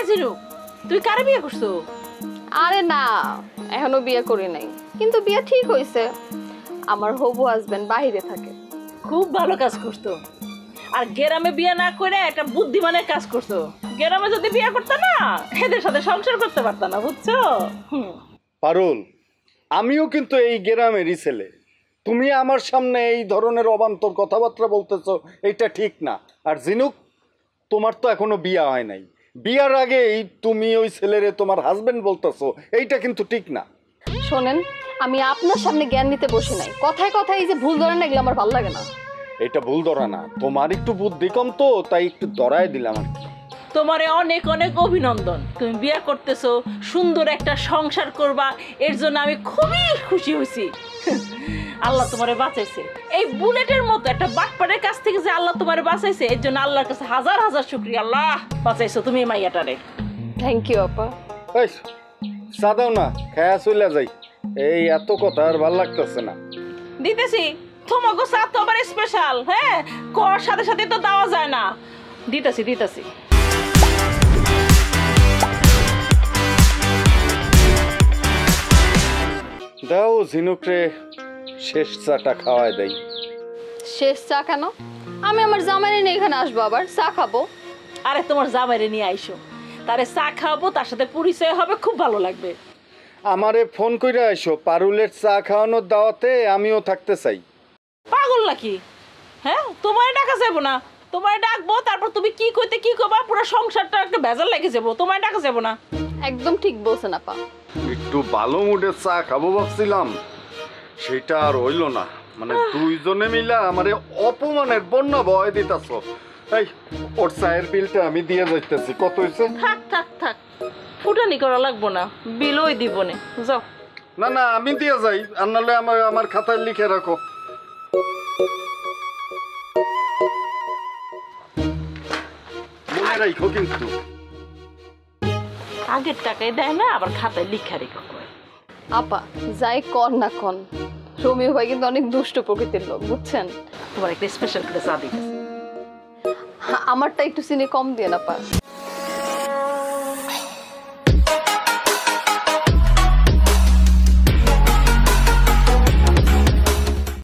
Zero, তুই কারে বিয়ে করছো? আরে না, এখনো বিয়ে করি নাই, কিন্তু বিয়ে ঠিক হইছে। আমার হবু হাজবেন্ড বাইরে থাকে। খুব ভালো কাজ করছো। আর গ্রামে বিয়ে না করে একটা বুদ্ধিমানের কাজ করছো। গ্রামে যদি বিয়ে করতে না, এদের সাথে সংসার করতে পারতা না, বুঝছো? পারুল, আমিও কিন্তু এই গ্রামেরই ছেলে। তুমি আমার সামনে এই ধরনের অবান্তর কথাবার্তা বলতেছো, এইটা ঠিক না। আর জিনুক, তোমার তো এখনো বিয়ে হয় নাই। বিয়ার আগেই তুমি ওই ছেলেরে তোমার হাজবেন্ড বলতেছো, এইটা কিন্তু ঠিক না। শোনেন, আমি আপনার সামনে জ্ঞান নিতে বসি নাই। কথায় কথায় এই যে ভুল ধরেন না, এগুলো আমার ভালো লাগে না। এটা ভুল ধরা না, তোমার একটু বুদ্ধি কম তো, তাই একটু ধরায় দিলাম আর কি। তোমারে অনেক অনেক অভিনন্দন। তুমি বিয়ে করতেছো, সুন্দর একটা সংসার করবা, এর জন্য আমি খুবই খুশি হয়েছি। আল্লাহ তোমারে বাঁচাইছে। এই বুলেটের মতো একটা বাটপাড়ের কাছ থেকে যে আল্লাহ তোমারে বাঁচাইছে, এর জন্য আল্লাহর কাছে হাজার হাজার শুকরিয়া। আল্লাহ বাঁচাইছো তুমি এই মাইয়াটারে। থ্যাংক ইউ আপা। এই চা দাও না, খেয়া চলে যাই। এই এত কথা আর ভাল লাগতেছে না। দিতেছি, তোমাকে চা তো আবার স্পেশাল। হ্যাঁ, কর সাথে সাথে তো দেওয়া যায় না। দিতেছি দিতেছি। দাও ঝিনুকরে শেষ চাটা খাওয়ায় দেই। শেষ চা কেন? আমি আমার জামাইরে নিয়ে এখানে আসবো, আবার চা খাবো। আরে তোমার জামাইরে নিয়ে আইসো, তারে চা খাওয়াবো, তার সাথে পরিচয় হবে, খুব ভালো লাগবে। আমারে ফোন কইরা আইসো, পারুলের চা খাওয়ানোর দাওয়াতে আমিও থাকতে চাই। পাগল নাকি? হ্যাঁ, তোমার ডাকা যাবো না। তোমার ডাকবো, তারপর তুমি কি কইতে কি করবা, পুরো সংসারটা একটা ভেজাল লেগে যাবো। তোমার ডাকা যাবো না। একদম ঠিক বলছেন আপা। একটু ভালো মুডের চা খাবো ভাবছিলাম, সেটা আর হইল না। মানে দুইজনে মিলা আমারে অপমানের বন্যা ভয় দিতেছ। এই ওর চায়ের বিলটা আমি দিয়ে যাইতেছি। কত হয়েছে? থাক থাক থাক, ফুটানি করা লাগবো না, বিলই দিব না। যাও। না না, আমি দিয়ে যাই, আর নাহলে আমার খাতায় লিখে রাখো। মনে রাখো কিন্তু। আগের টাকাই দেয় না, আবার খাতায় লিখা রেখো। আপা যাই কন না কন, রোমিও ভাই কিন্তু অনেক দুষ্ট প্রকৃতির লোক, বুঝছেন? তোমার একটা স্পেশাল করে চা দিতেছি। আমারটা একটু চিনি কম দিয়ে না আপা।